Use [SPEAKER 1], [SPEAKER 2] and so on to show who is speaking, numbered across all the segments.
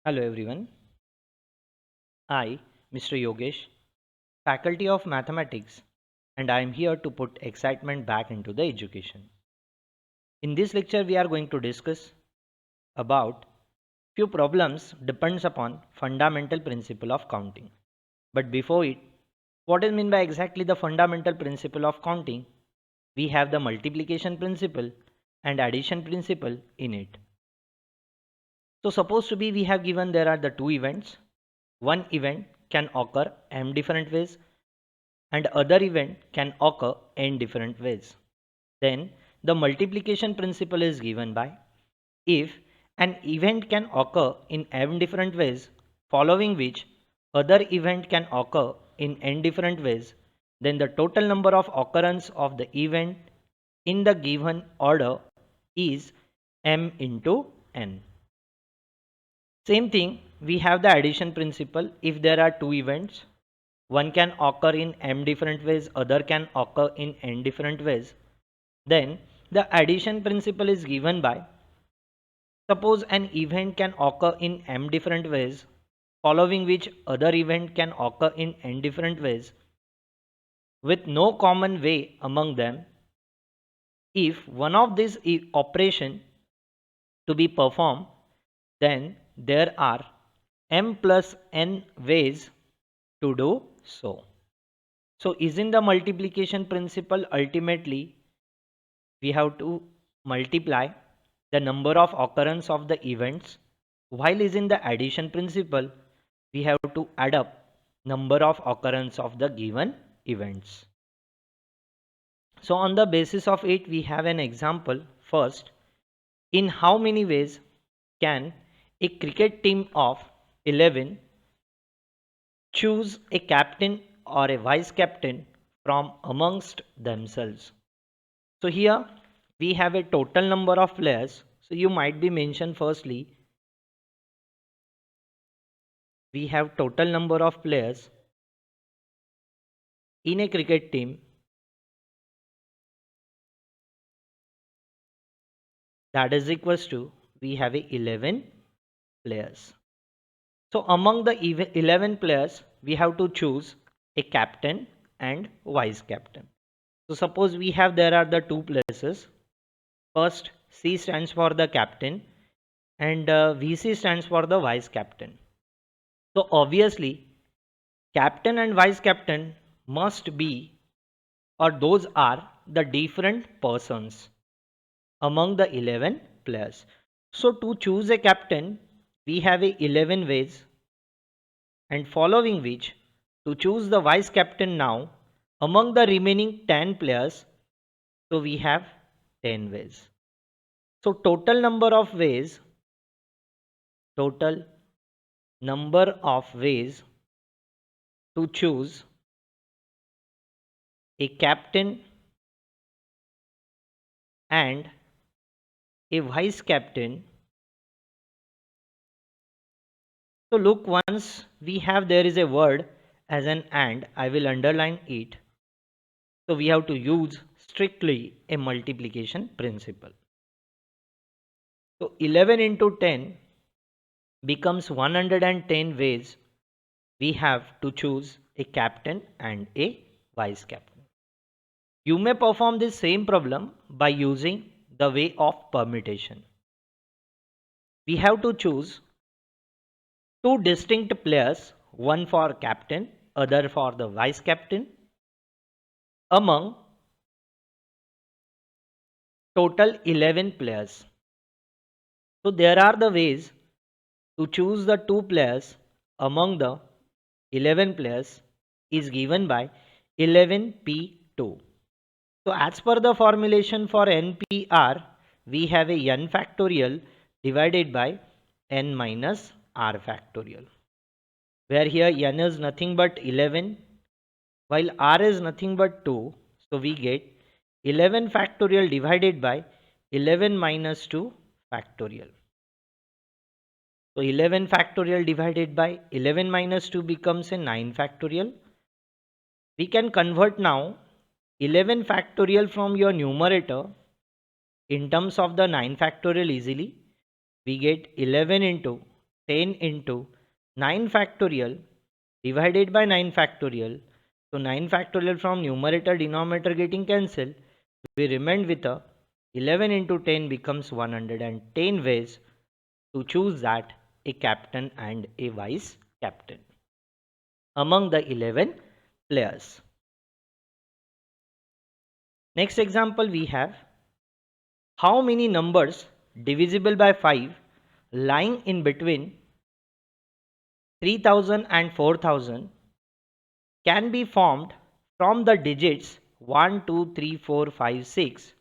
[SPEAKER 1] Hello everyone. I, Mr. Yogesh, Faculty of Mathematics, and I am here to put excitement back into the education. In this lecture, we are going to discuss about few problems depends upon fundamental principle of counting. But before it, what is meant by exactly the fundamental principle of counting? We have the multiplication principle and addition principle in it. So suppose to be we have given there are the two events. One event can occur m different ways and other event can occur in different ways. Then the multiplication principle is given by if an event can occur in m different ways, following which other event can occur in n different ways, then the total number of occurrence of the event in the given order is m into n. Same thing, we have the addition principle. If there are two events, one can occur in m different ways, other can occur in n different ways, then the addition principle is given by suppose an event can occur in m different ways, following which other event can occur in n different ways, with no common way among them. If one of these operation to be performed, then there are m plus n ways to do so. So isn't the multiplication principle ultimately we have to multiply the number of occurrence of the events, while is in the addition principle we have to add up number of occurrence of the given events. So on the basis of it we have an example. First, in how many ways can a cricket team of 11 choose a captain or a vice captain from amongst themselves? So here we have a total number of players. So you might be mentioned firstly, we have total number of players in a cricket team, that is equals to we have a 11 players. So among the 11 players we have to choose a captain and vice captain. So suppose we have there are the two places. First C stands for the captain and VC stands for the vice captain. So obviously captain and vice captain must be, or those are the different persons among the 11 players. So to choose a captain we have a 11 ways, and following which to choose the vice captain now among the remaining 10 players, so we have 10 ways. So total number of ways to choose a captain and a vice captain. So look, once we have there is a word as an and, I will underline it. So we have to use strictly a multiplication principle. So 11 into 10 becomes 110 ways we have to choose a captain and a vice captain. You may perform this same problem by using the way of permutation. We have to choose two distinct players, one for captain, other for the vice captain, among total 11 players. So there are the ways to choose the two players among the 11 players is given by 11p2. So as per the formulation for NPR, we have a n factorial divided by n minus r factorial, where here n is nothing but 11 while r is nothing but 2. So we get 11 factorial divided by 11 minus 2 factorial. So 11 factorial divided by 11 minus 2 becomes a 9 factorial. We can convert now 11 factorial from your numerator in terms of the 9 factorial easily. We get 11 into 10 into 9 factorial divided by 9 factorial. So 9 factorial from numerator denominator getting cancelled. We remained with a 11 into 10 becomes 110 ways to choose that a captain and a vice captain among the 11 players. Next example we have, how many numbers divisible by 5 lying in between 3000 and 4000 can be formed from the digits 1, 2, 3, 4, 5, 6.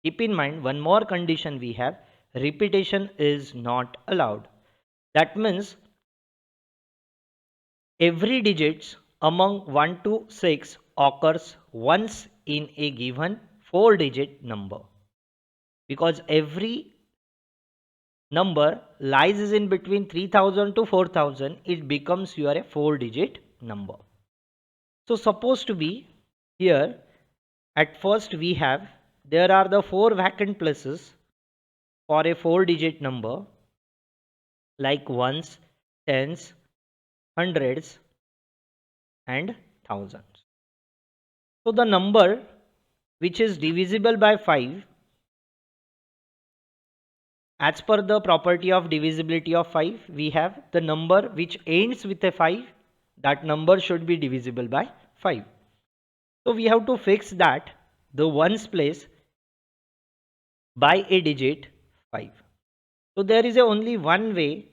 [SPEAKER 1] Keep in mind one more condition we have, repetition is not allowed. That means every digits among 1 to 6 occurs once in a given 4-digit number, because every number lies in between 3000 to 4000, it becomes your a 4-digit number. So supposed to be here, at first we have, there are the 4 vacant places for a 4-digit number like ones, tens, hundreds and thousands. So the number which is divisible by 5, as per the property of divisibility of 5, we have the number which ends with a 5, that number should be divisible by 5. So we have to fix that the ones place by a digit 5. So there is only one way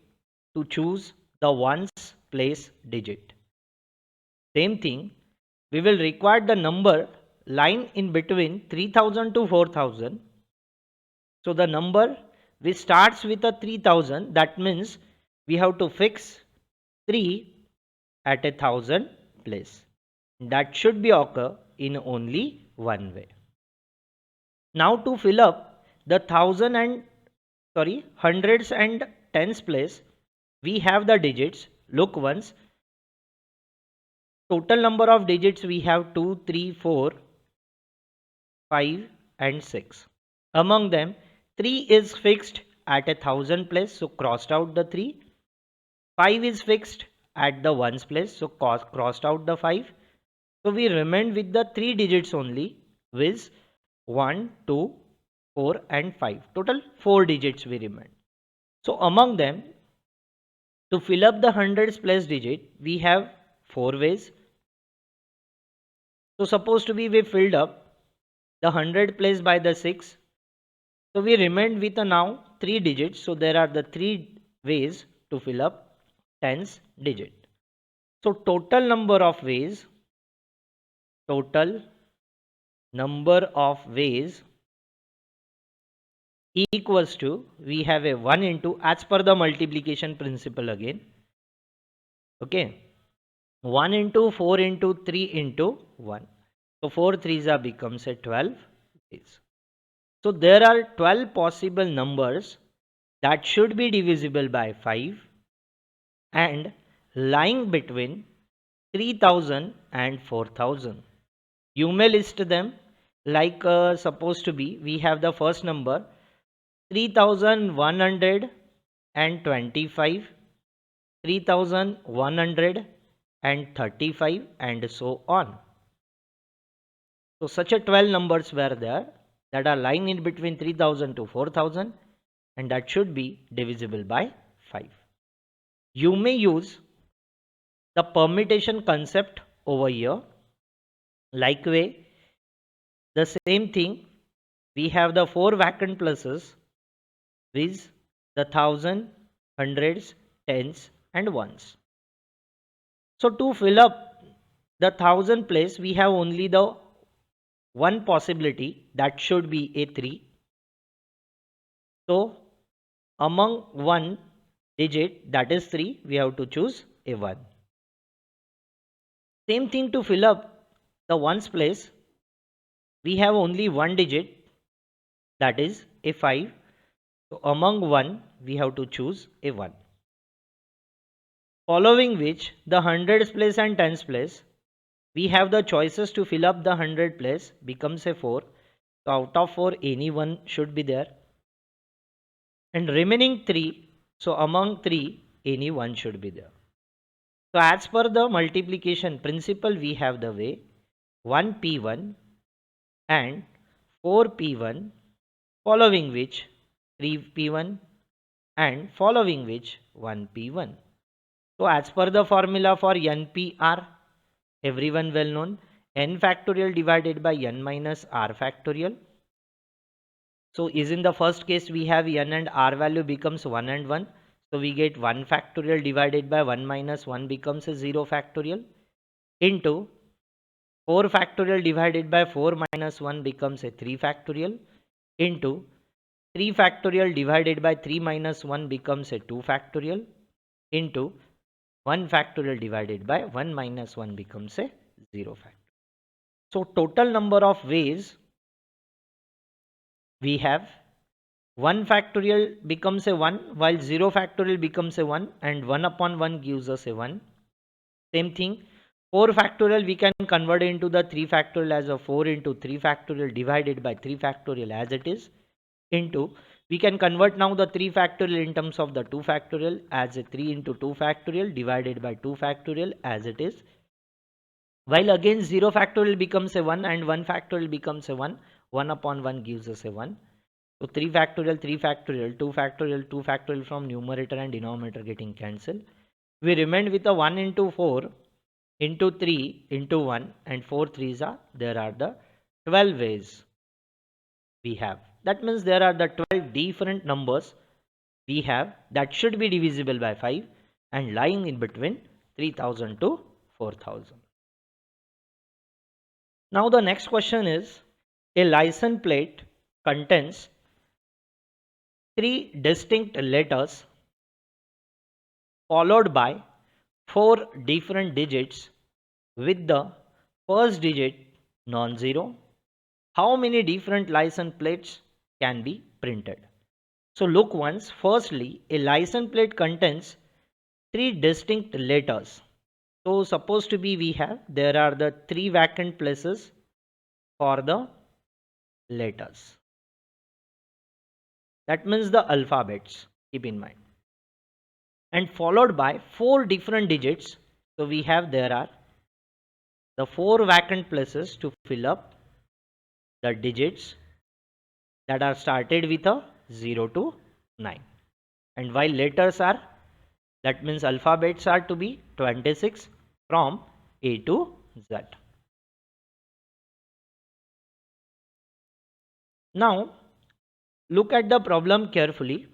[SPEAKER 1] to choose the ones place digit. Same thing, we will require the number lying in between 3000 to 4000. So the number which starts with a 3000, that means we have to fix 3 at 1000 place. That should be occur in only one way. Now to fill up the hundreds and tens place, we have the digits. Look once. Total number of digits we have 2, 3, 4, 5 and 6. Among them 3 is fixed at 1000 place, so crossed out the 3. 5 is fixed at the ones place, so crossed out the 5. So we remained with the 3 digits only, with 1, 2, 4 and 5. Total 4 digits we remained. So among them, to fill up the hundreds place digit, we have 4 ways. So suppose to be we filled up the 100 place by the 6. So we remained with now 3 digits. So there are the 3 ways to fill up tens digit. So total number of ways equals to, we have a 1 into, as per the multiplication principle again, okay, 1 into 4 into 3 into 1. So 4 3s are becomes a 12 ways. So there are 12 possible numbers that should be divisible by 5 and lying between 3000 and 4000. You may list them like supposed to be, we have the first number 3125, 3135 and so on. So such a 12 numbers were there that are lying in between 3000 to 4000 and that should be divisible by 5. You may use the permutation concept over here. Like way, the same thing, we have the 4 vacant places with the 1000, hundreds, tens and ones. So to fill up the 1000 place, we have only the one possibility, that should be a 3. So among one digit, that is 3, we have to choose a 1. Same thing to fill up the ones place, we have only one digit, that is a 5. So among 1, we have to choose a 1. Following which, the hundreds place and tens place, we have the choices to fill up the 100 place, becomes a 4. So out of 4, any one should be there. And remaining 3, so among 3, any one should be there. So as per the multiplication principle, we have the way 1p1 and 4p1, following which 3p1 and following which 1p1. So as per the formula for NPR, everyone well known, n factorial divided by n minus r factorial. So is in the first case we have n and r value becomes 1 and 1. So we get 1 factorial divided by 1 minus 1 becomes a 0 factorial into 4 factorial divided by 4 minus 1 becomes a 3 factorial into 3 factorial divided by 3 minus 1 becomes a 2 factorial into 1 factorial divided by 1 minus 1 becomes a 0 factorial. So total number of ways we have 1 factorial becomes a 1 while 0 factorial becomes a 1 and 1 upon 1 gives us a 1. Same thing 4 factorial we can convert into the 3 factorial as a 4 into 3 factorial divided by 3 factorial as it is into we can convert now the 3 factorial in terms of the 2 factorial as a 3 into 2 factorial divided by 2 factorial as it is, while again 0 factorial becomes a 1 and 1 factorial becomes a 1, 1 upon 1 gives us a 1. So 3 factorial, 3 factorial, 2 factorial, 2 factorial from numerator and denominator getting cancelled. We remain with a 1 into 4 into 3 into 1 and 4 3s are, there are the 12 ways we have. That means there are the 12 different numbers we have that should be divisible by 5 and lying in between 3000 to 4000. Now the next question is, a license plate contains 3 distinct letters followed by 4 different digits with the first digit non-zero. How many different license plates can be printed? So look once. Firstly, a license plate contains 3 distinct letters. So supposed to be we have, there are the 3 vacant places for the letters. That means the alphabets, keep in mind. And followed by 4 different digits. So we have, there are the 4 vacant places to fill up the digits that are started with a 0 to 9. And while letters are, that means alphabets are to be 26 from A to Z. Now look at the problem carefully.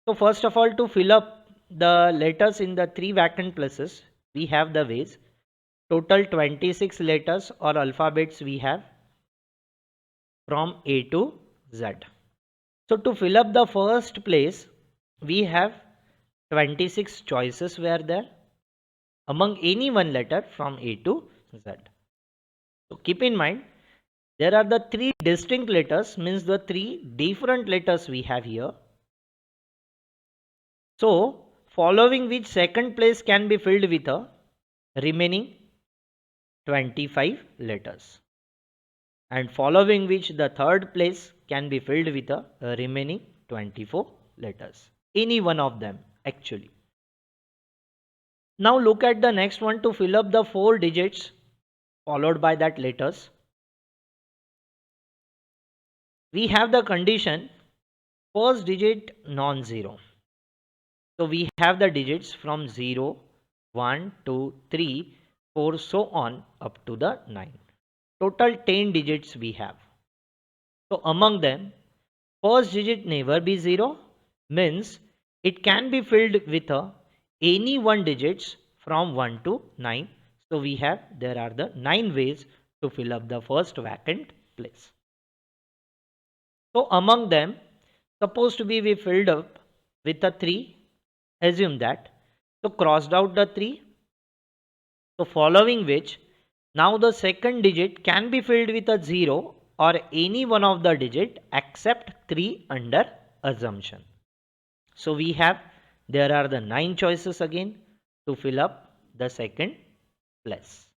[SPEAKER 1] So first of all, to fill up the letters in the 3 vacant places, we have the ways. Total 26 letters or alphabets we have from A to Z. So to fill up the first place, we have 26 choices were there among any one letter from A to Z. So keep in mind, there are the 3 distinct letters, means the 3 different letters we have here. So following which second place can be filled with a remaining 25 letters, and following which the third place can be filled with a remaining 24 letters, any one of them actually. Now look at the next one. To fill up the 4 digits followed by that letters, we have the condition first digit non-zero. So we have the digits from 0, 1, 2, 3, 4, so on up to the 9. Total 10 digits we have. So among them, first digit never be 0, means it can be filled with any one digits from 1 to 9. So we have, there are the 9 ways to fill up the first vacant place. So among them, supposed to be we filled up with a 3. Assume that. So crossed out the 3. So following which, now the second digit can be filled with a 0 or any one of the digit except 3 under assumption. So we have, there are the 9 choices again to fill up the second place.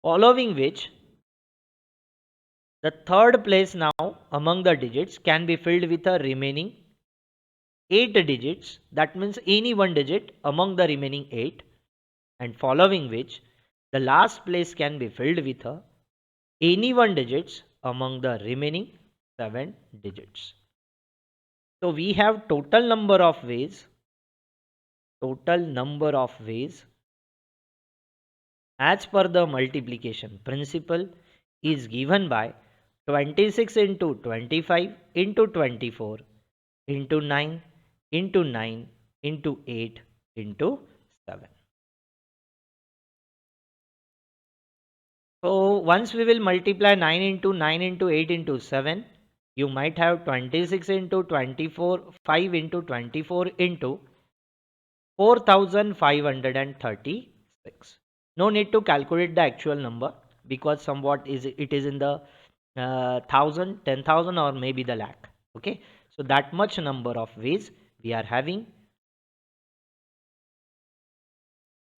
[SPEAKER 1] Following which, the third place now among the digits can be filled with a remaining 8 digits, that means any one digit among the remaining 8, and following which the last place can be filled with any one digits among the remaining 7 digits. So we have total number of ways as per the multiplication principle is given by 26 into 25 into 24 into 9 into 9 into 8 into 7. So once we will multiply 9 into 9 into 8 into 7, you might have 26 into 24, 5 into 24 into 4536. No need to calculate the actual number because somewhat it is in the 1000, 10,000 or maybe the lakh. Okay, so that much number of ways we are having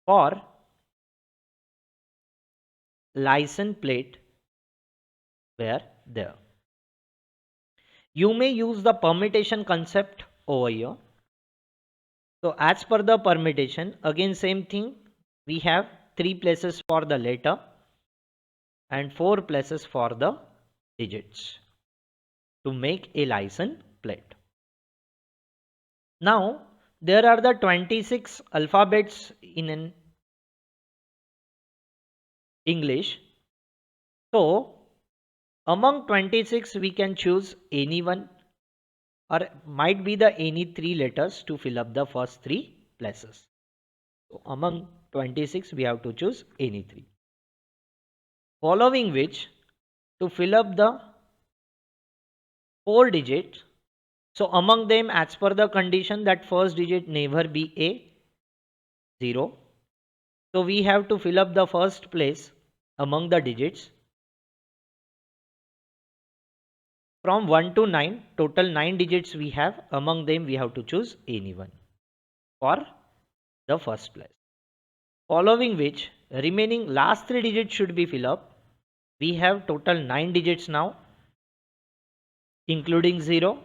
[SPEAKER 1] for license plate were there. You may use the permutation concept over here. So as per the permutation, again same thing, we have 3 places for the letter and 4 places for the digits to make a license plate. Now there are the 26 alphabets in an English. So among 26 we can choose any one or might be the any 3 letters to fill up the first 3 places. So among 26 we have to choose any 3. Following which to fill up the 4 digits. So among them as per the condition that first digit never be a 0. So we have to fill up the first place among the digits from 1 to 9. Total 9 digits we have. Among them we have to choose any one for the first place. Following which remaining last 3 digits should be filled up. We have total 9 digits now including 0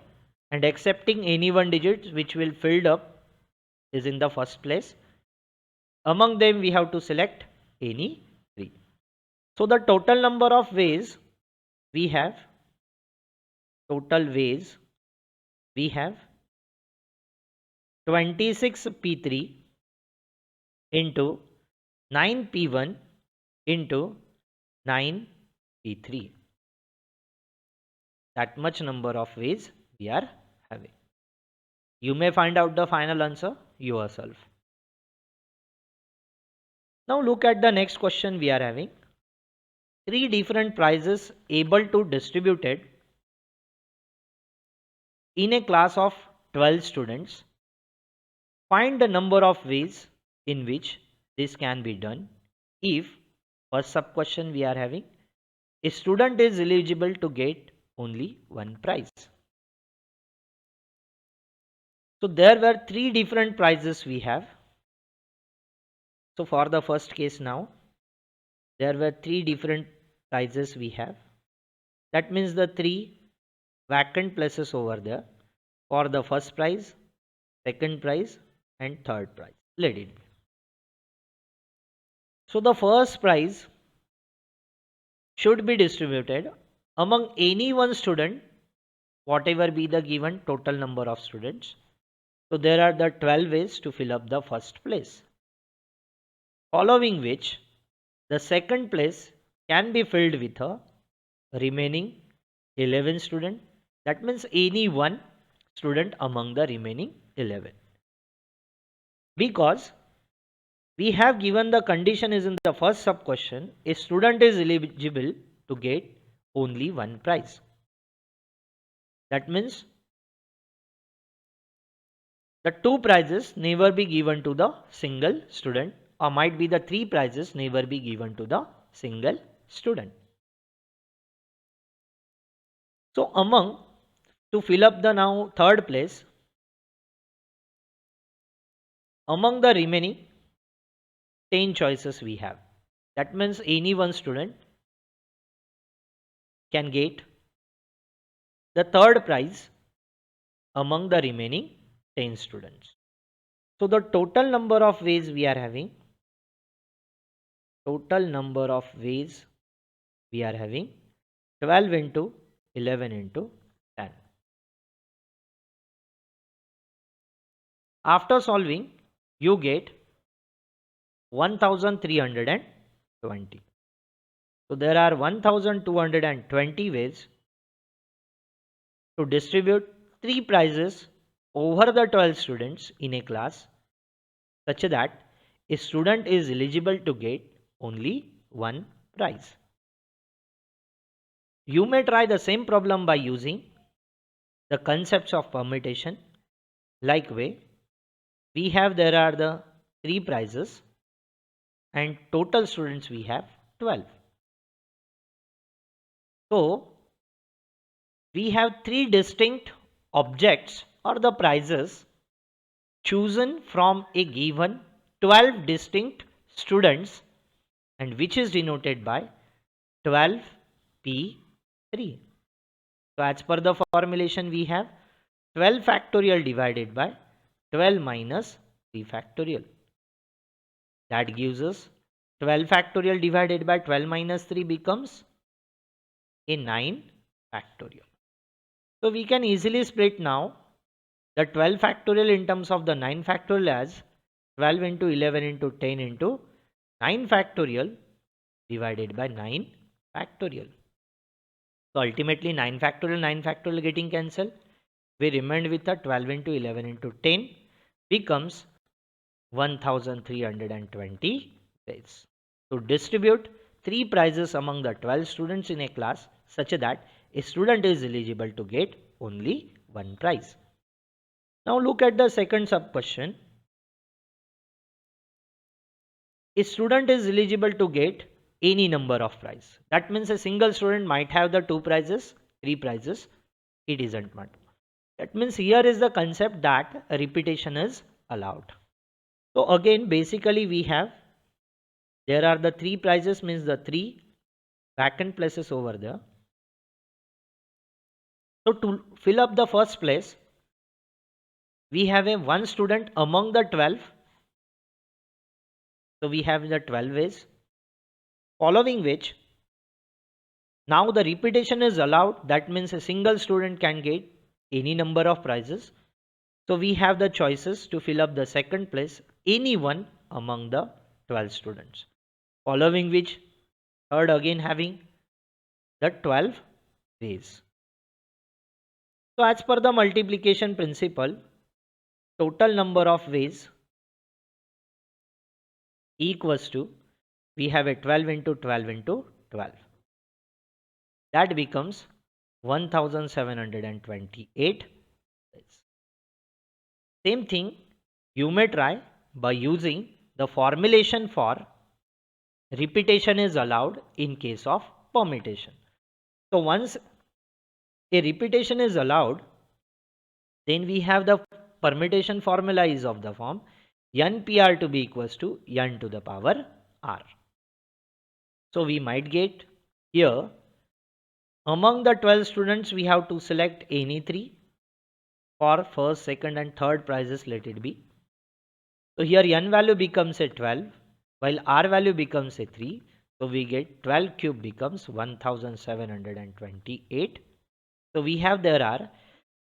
[SPEAKER 1] and excepting any one digit which will filled up is in the first place. Among them we have to select any 3. So the total number of ways we have 26p3 into 9p1 into 9p3. That much number of ways we are having. You may find out the final answer yourself. Now look at the next question we are having. 3 different prizes able to distributed in a class of 12 students. Find the number of ways in which this can be done if, first sub question we are having, a student is eligible to get only one prize. So there were 3 different prizes we have. So for the first case now, there were 3 different prizes we have. That means the 3 vacant places over there for the first prize, second prize and third prize. Let it be. So the first prize should be distributed among any one student, whatever be the given total number of students. So there are the 12 ways to fill up the first place. Following which the second place can be filled with a remaining 11 student. That means any one student among the remaining 11. Because we have given the condition is in the first sub question, a student is eligible to get only one prize. That means the 2 prizes never be given to the single student, or might be the 3 prizes never be given to the single student. So to fill up the now third place, among the remaining 10 choices we have. That means any one student can get the third prize among the remaining 10 students. So the total number of ways we are having, 12 into 11 into 10. After solving, you get 1320. So there are 1220 ways to distribute 3 prizes over the 12 students in a class, such that a student is eligible to get only one prize. You may try the same problem by using the concepts of permutation. Like way, there are the 3 prizes and total students we have 12. So we have 3 distinct objects or the prizes chosen from a given 12 distinct students, and which is denoted by 12p3. So as per the formulation, we have 12 factorial divided by 12 minus 3 factorial. That gives us 12 factorial divided by 12 minus 3 becomes a 9 factorial. So we can easily split now the 12 factorial in terms of the 9 factorial as 12 into 11 into 10 into 9 factorial divided by 9 factorial. So ultimately 9 factorial getting cancelled. We remained with the 12 into 11 into 10 becomes 1320 ways to distribute 3 prizes among the 12 students in a class, such that a student is eligible to get only one prize. Now look at the second sub question. A student is eligible to get any number of prizes. That means a single student might have the 2 prizes, 3 prizes. It isn't matter. That means here is the concept that repetition is allowed. So again, basically we have, there are the 3 prizes, means the 3 vacant places over there. So to fill up the first place, we have a one student among the 12. So we have the 12 ways, following which now the repetition is allowed. That means a single student can get any number of prizes. So we have the choices to fill up the second place, anyone among the 12 students. Following which, third again having the 12 ways. So as per the multiplication principle, total number of ways equals to, we have a 12 into 12 into 12. That becomes 1728 ways. Same thing you may try by using the formulation for repetition is allowed in case of permutation. So once a repetition is allowed, then we have the permutation formula is of the form npr to be equals to n to the power r. So we might get here, among the 12 students we have to select any 3 for first, second and third prizes, let it be. So here n value becomes a 12 while r value becomes a 3. So we get 12 cube becomes 1728. So we have, there are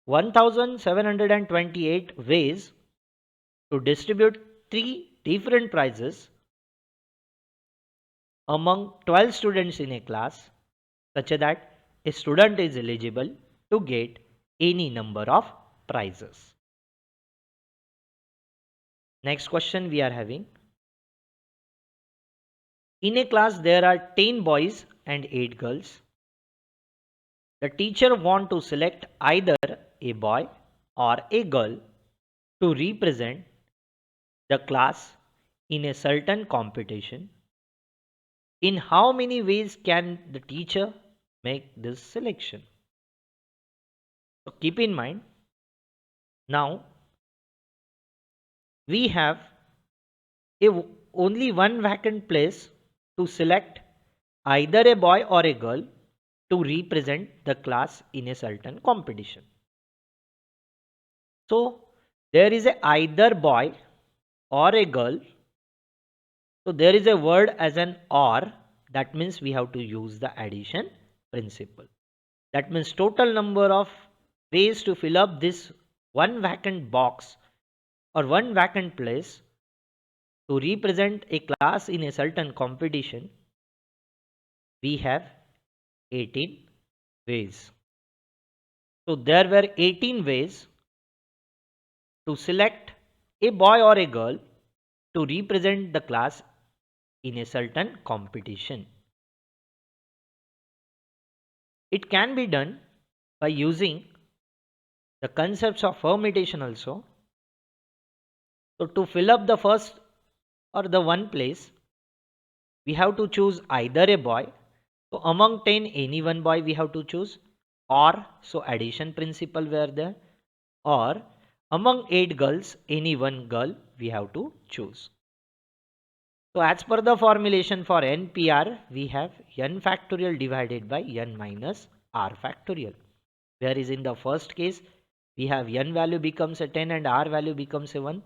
[SPEAKER 1] 1728 ways to distribute 3 different prizes among 12 students in a class, such that a student is eligible to get any number of prizes. Next question we are having. In a class there are 10 boys and 8 girls. The teacher wants to select either a boy or a girl to represent the class in a certain competition. In how many ways can the teacher make this selection? So keep in mind, now we have only one vacant place to select either a boy or a girl to represent the class in a certain competition. So there is a either boy or a girl. So there is a word as an or, that means we have to use the addition principle. That means total number of ways to fill up this one vacant box or one vacant place to represent a class in a certain competition, we have 18 ways. So there were 18 ways to select a boy or a girl to represent the class in a certain competition. It can be done by using the concepts of permutation also. So to fill up the first or the one place, we have to choose either a boy. So among 10, any one boy we have to choose, or so addition principle were there, or among 8 girls, any one girl we have to choose. So as per the formulation for NPR, we have n factorial divided by n minus r factorial. Whereas in the first case, we have n value becomes a 10 and r value becomes a 1.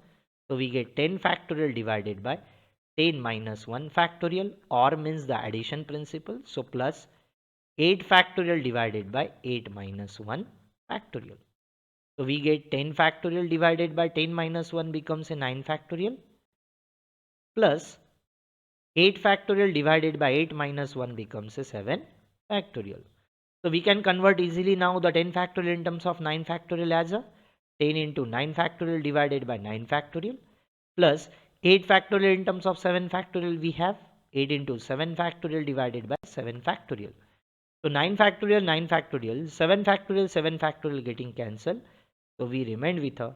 [SPEAKER 1] So we get 10 factorial divided by 10 minus 1 factorial, or means the addition principle. So plus 8 factorial divided by 8 minus 1 factorial. So we get 10 factorial divided by 10 minus 1 becomes a 9 factorial, plus 8 factorial divided by 8 minus 1 becomes a 7 factorial. So we can convert easily now the 10 factorial in terms of 9 factorial as a 10 into 9 factorial divided by 9 factorial, plus 8 factorial in terms of 7 factorial, we have 8 into 7 factorial divided by 7 factorial. So 9 factorial, 9 factorial, 7 factorial getting cancelled. So we remain with a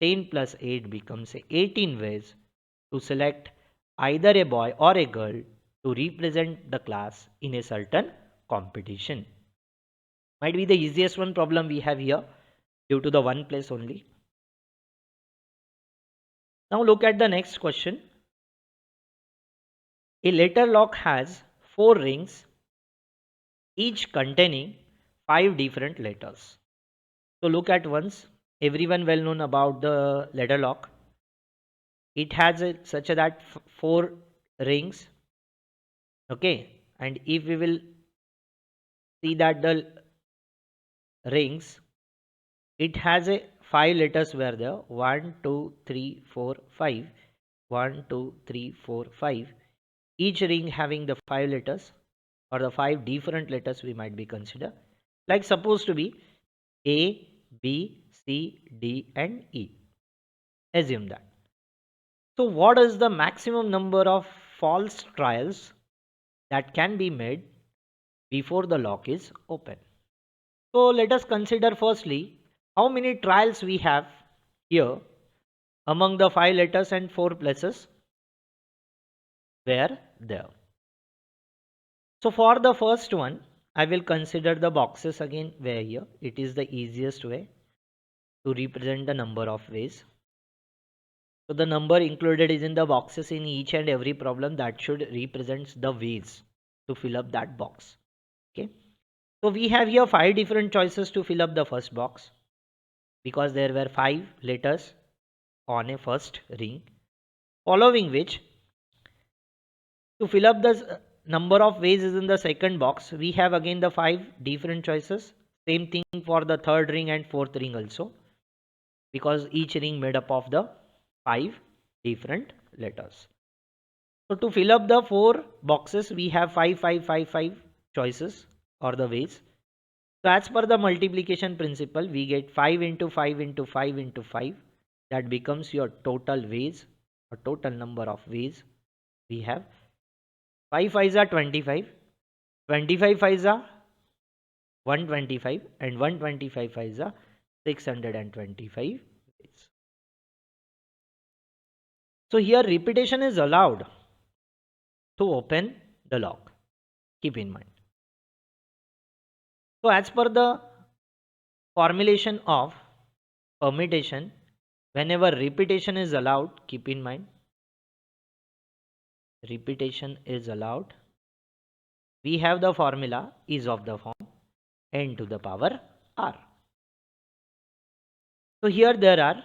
[SPEAKER 1] 10 plus 8 becomes a 18 ways to select either a boy or a girl to represent the class in a certain competition. Might be the easiest one problem we have here due to the one place only. Now look at the next question. A letter lock has 4 rings, each containing 5 different letters. So look at once. Everyone well known about the letter lock. It has such that 4 rings. Okay, and if we will see that the rings, it has a 5 letters were there. 1 2 3 4 5. 1 2 3 4 5. Each ring having the 5 letters or the 5 different letters we might be consider, like supposed to be A, B, C, D and E. Assume that. So what is the maximum number of false trials that can be made before the lock is open? So let us consider firstly how many trials we have here among the 5 letters and 4 places were there. So for the first one, I will consider the boxes again where here it is the easiest way to represent the number of ways. So the number included is in the boxes in each and every problem that should represent the ways to fill up that box. Okay. So we have here 5 different choices to fill up the first box because there were 5 letters on a first ring, following which to fill up the number of ways is in the second box. We have again the 5 different choices. Same thing for the third ring and fourth ring also, because each ring made up of the 5 different letters. So to fill up the 4 boxes, we have 5, 5, 5, 5 choices or the ways. So as per the multiplication principle, we get 5 into 5 into 5 into 5. That becomes your total ways or total number of ways we have. 5 5s are 25, 25 5s are 125 and 125 5s are 625 ways. So here repetition is allowed to open the lock. Keep in mind. So as per the formulation of permutation, whenever repetition is allowed, keep in mind, repetition is allowed, we have the formula is of the form n to the power r. So here there are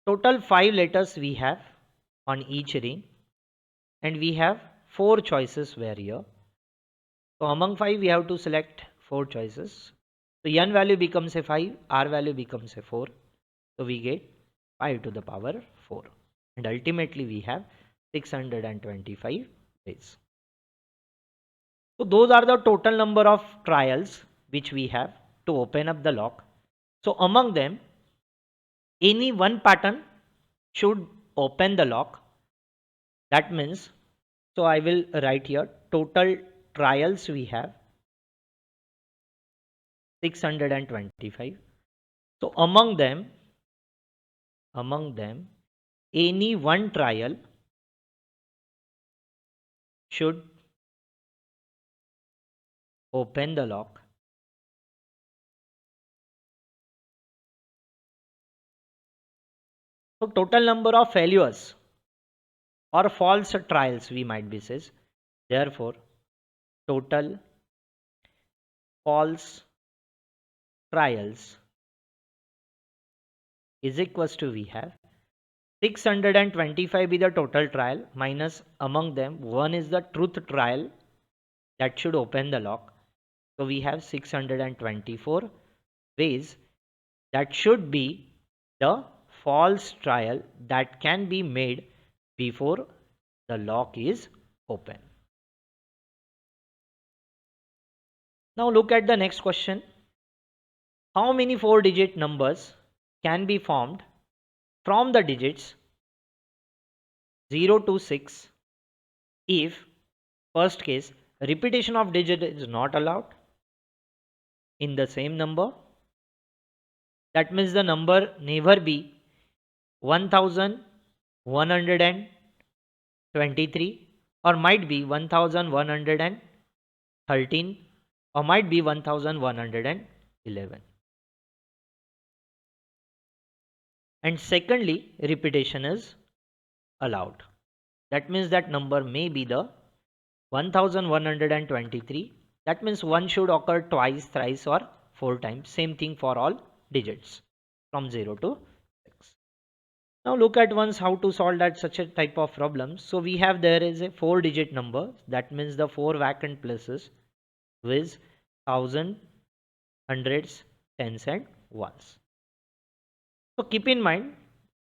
[SPEAKER 1] Total 5 letters we have on each ring, and we have 4 choices were here. So among 5 we have to select 4 choices. So n value becomes a 5, r value becomes a 4. So we get 5 to the power 4. And ultimately we have 625 ways. So those are the total number of trials which we have to open up the lock. So among them, any one pattern should open the lock. That means, so I will write here total trials we have 625. So among them, any one trial should open the lock. So total number of failures or false trials we might be says. Therefore, total false trials is equals to we have 625 be the total trial, minus among them one is the truth trial that should open the lock. So we have 624 ways that should be the false trial that can be made before the lock is open. Now look at the next question. How many 4-digit numbers can be formed from the digits 0 to 6 if, first case, repetition of digit is not allowed in the same number? That means the number never be 1123 or might be 1113 or might be 1111. And secondly, repetition is allowed. That means that number may be the 1123. That means one should occur twice, thrice or 4 times. Same thing for all digits from 0 to 6. Now look at once how to solve that such a type of problem. So we have there is a 4-digit number. That means the 4 vacant places with 1000, hundreds, tens and ones. So keep in mind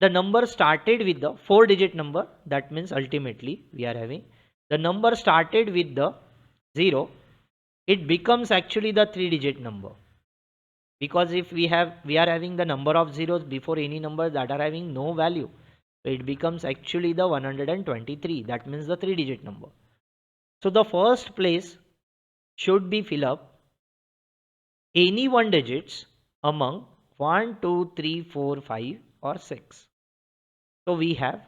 [SPEAKER 1] the number started with the 4-digit number. That means ultimately we are having the number started with the 0. It becomes actually the 3-digit number, because if we are having the number of zeros before any number that are having no value, so it becomes actually the 123. That means the 3-digit number. So the first place should be fill up any one digits among 1, 2, 3, 4, 5 or 6. So we have,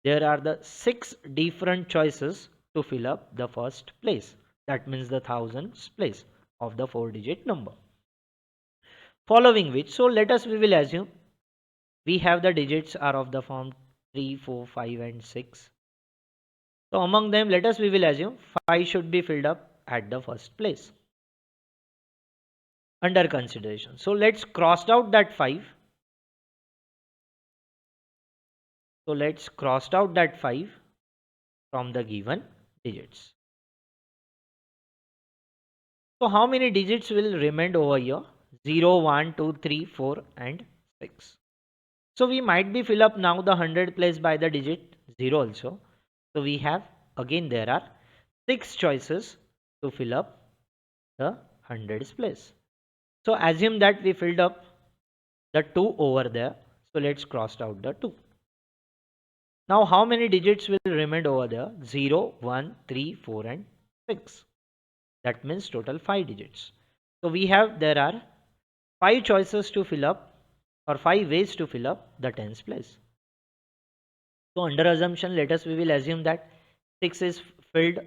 [SPEAKER 1] there are the 6 different choices to fill up the first place. That means the thousands place of the 4-digit number. Following which, so let us, we will assume we have the digits are of the form 3, 4, 5 and 6. So among them, let us, we will assume 5 should be filled up at the first place under consideration. So let's cross out that 5. So let's cross out that 5 from the given digits. So how many digits will remain over here? 0, 1, 2, 3, 4 and 6. So we might be fill up now the 100 place by the digit 0 also. So we have, again there are 6 choices to fill up the 100's place. So assume that we filled up the 2 over there. So let's cross out the 2. Now how many digits will remain over there? 0, 1, 3, 4 and 6. That means total 5 digits. So we have, there are 5 choices to fill up or 5 ways to fill up the tens place. So under assumption, let us, we will assume that 6 is filled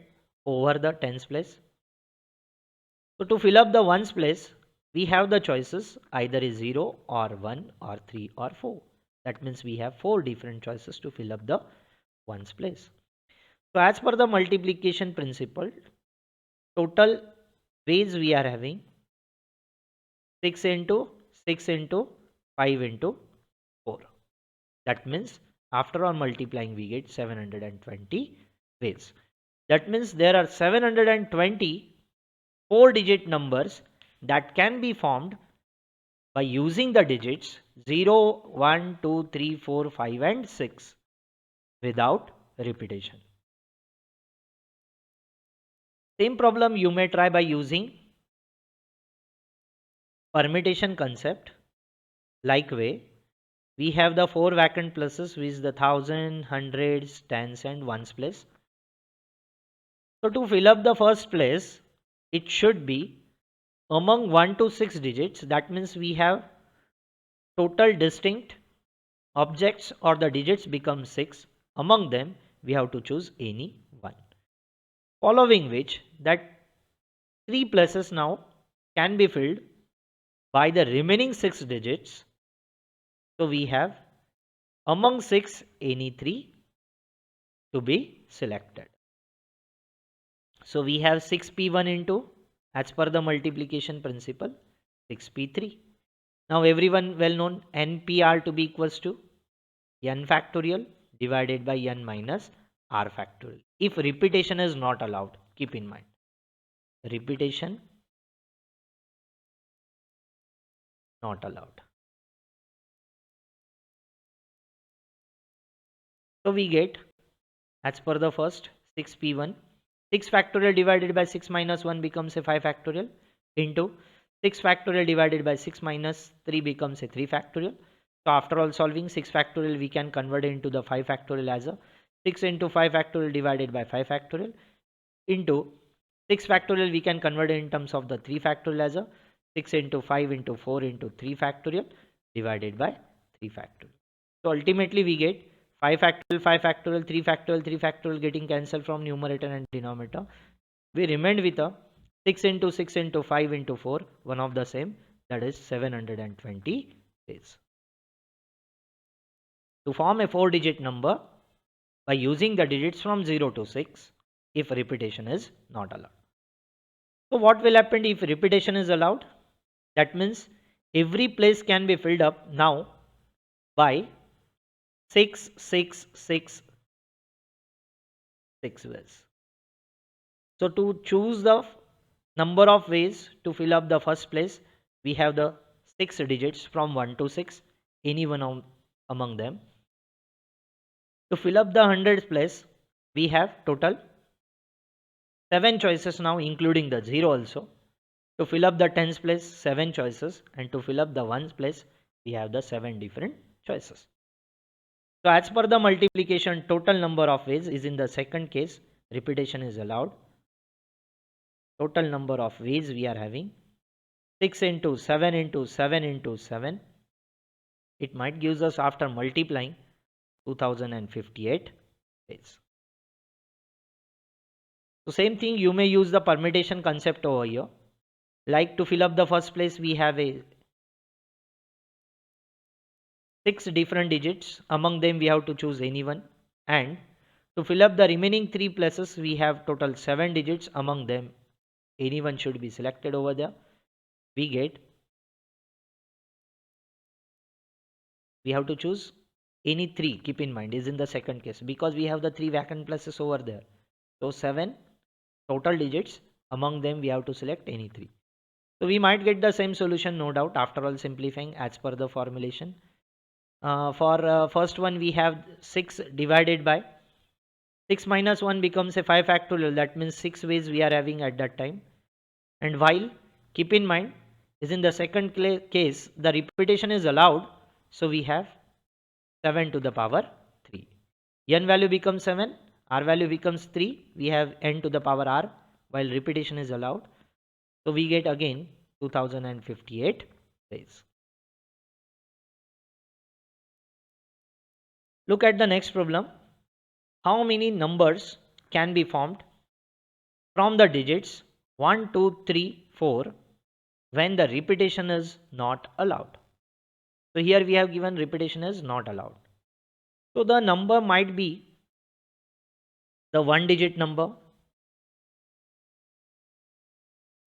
[SPEAKER 1] over the tens place. So to fill up the ones place, we have the choices either is 0 or 1 or 3 or 4. That means we have 4 different choices to fill up the ones place. So as per the multiplication principle, total ways we are having 6 into 6 into 5 into 4. That means after all multiplying we get 720 ways. That means there are 720 4-digit numbers that can be formed by using the digits 0, 1, 2, 3, 4, 5 and 6 without repetition. Same problem you may try by using permutation concept. Like way, we have the 4 vacant places with the thousand, hundreds, tens and ones place. So to fill up the first place, it should be among 1 to 6 digits. That means we have total distinct objects or the digits become 6. Among them, we have to choose any one. Following which, that 3 places now can be filled by the remaining 6 digits. So we have among 6 any 3 to be selected. So we have 6p1 into, as per the multiplication principle, 6p3. Now everyone well known npr to be equals to n factorial divided by n minus r factorial. If repetition is not allowed, keep in mind, repetition not allowed. So we get, as per the first, 6p1, 6 factorial divided by 6 minus 1 becomes a 5 factorial into 6 factorial divided by 6 minus 3 becomes a 3 factorial. So after all solving 6 factorial, we can convert it into the 5 factorial as a 6 into 5 factorial divided by 5 factorial into 6 factorial, we can convert it in terms of the 3 factorial as a 6 into 5 into 4 into 3 factorial divided by 3 factorial. So ultimately we get 5 factorial, 5 factorial, 3 factorial, 3 factorial getting cancelled from numerator and denominator. We remained with a 6 into 6 into 5 into 4, one of the same, that is 720 ways. To form a 4-digit number by using the digits from 0 to 6 if repetition is not allowed. So what will happen if repetition is allowed? That means every place can be filled up now by 6, 6, 6, 6 ways. So to choose the number of ways to fill up the first place, we have the 6 digits from 1 to 6, any one among them. To fill up the hundreds place, we have total 7 choices now, including the 0 also. To fill up the tens place, 7 choices, and to fill up the ones place, we have the 7 different choices. So as per the multiplication, total number of ways is in the second case, repetition is allowed. Total number of ways we are having 6 into 7 into 7 into 7. It might gives us after multiplying 2058 ways. So same thing, you may use the permutation concept over here. Like to fill up the first place, we have a 6 different digits. Among them, we have to choose any one. And to fill up the remaining 3 places, we have total 7 digits. Among them, any one should be selected over there. We have to choose any 3. Keep in mind, is in the second case because we have the 3 vacant places over there. So 7 total digits. Among them, we have to select any 3. So we might get the same solution, no doubt, after all simplifying as per the formulation. For first one, we have 6 divided by 6 minus 1 becomes a 5 factorial. That means 6 ways we are having at that time. And while, keep in mind, is in the second case, the repetition is allowed. So we have 7 to the power 3. N value becomes 7. R value becomes 3. We have n to the power r while repetition is allowed. So we get again 2058 ways. Look at the next problem. How many numbers can be formed from the digits 1, 2, 3, 4 when the repetition is not allowed? So here we have given repetition is not allowed. So the number might be the 1-digit number,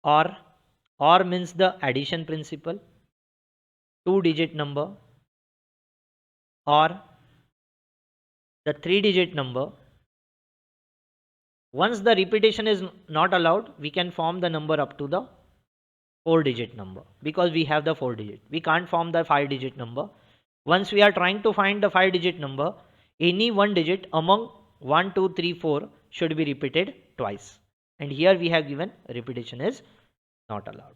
[SPEAKER 1] or means the addition principle, 2-digit number, or the 3-digit number. Once the repetition is not allowed, we can form the number up to the 4-digit number because we have the 4-digit. We can't form the 5-digit number. Once we are trying to find the 5-digit number, any one digit among 1, 2, 3, 4 should be repeated twice. And here we have given repetition is not allowed.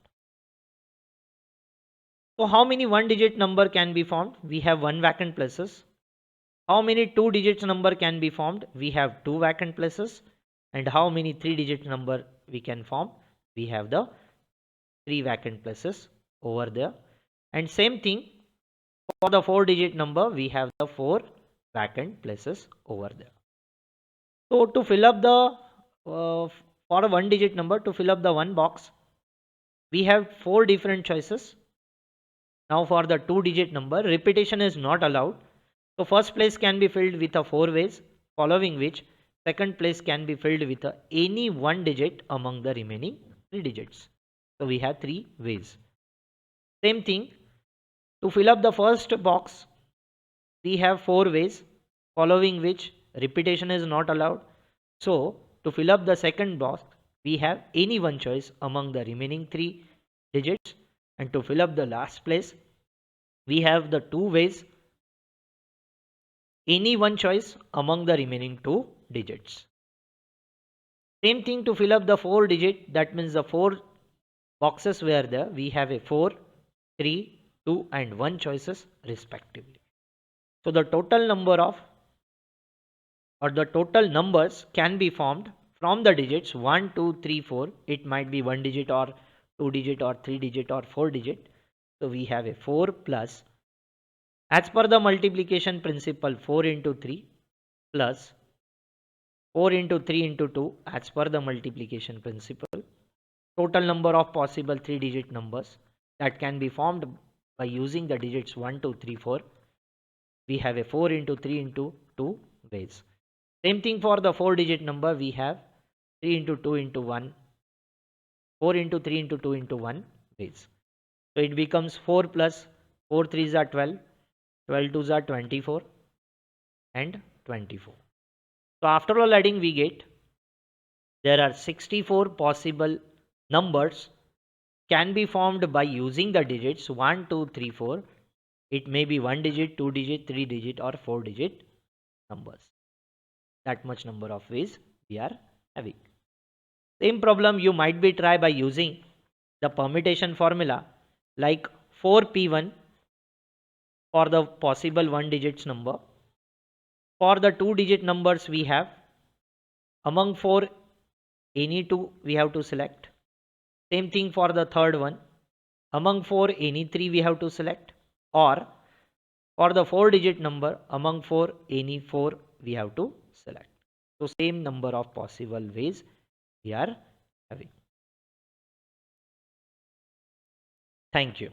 [SPEAKER 1] So how many 1-digit number can be formed? We have 1 vacant places. How many 2-digit number can be formed? We have 2 vacant places. And how many 3-digit number we can form? We have the 3 vacant places over there. And same thing for the 4-digit number, we have the 4 vacant places over there. So to fill up the for a 1-digit number, to fill up the one box, we have 4 different choices. Now for the 2-digit number, repetition is not allowed. So first place can be filled with a 4 ways, following which second place can be filled with any 1 digit among the remaining 3 digits. So we have 3 ways. Same thing, to fill up the first box, we have 4 ways, following which repetition is not allowed. So to fill up the second box, we have any one choice among the remaining 3 digits. And to fill up the last place, we have the 2 ways, any one choice among the remaining 2 digits. Same thing to fill up the 4 digit, that means the 4 boxes were there, we have a 4, 3, 2 and 1 choices respectively. So the total number of or the total numbers can be formed from the digits 1, 2, 3, 4. It might be 1 digit or 2 digit or 3 digit or 4 digit. So we have a 4 plus, as per the multiplication principle, 4 into 3 plus 4 into 3 into 2 as per the multiplication principle. Total number of possible 3-digit numbers that can be formed by using the digits 1, 2, 3, 4. We have a 4 into 3 into 2 ways. Same thing for the 4-digit number, we have 3 into 2 into 1, 4 into 3 into 2 into 1 ways. So it becomes 4 plus 4 3s are 12, 12 2s are 24 and 24. So after all adding, we get there are 64 possible numbers can be formed by using the digits 1, 2, 3, 4. It may be 1 digit, 2 digit, 3 digit or 4 digit numbers. That much number of ways we are having. Same problem you might be try by using the permutation formula like 4p1 for the possible 1 digits number. For the 2 digit numbers we have among 4 any 2 we have to select. Same thing for the third one. Among 4 any 3 we have to select, or for the 4-digit number among 4 any 4 we have to select. So same number of possible ways we are having. Thank you.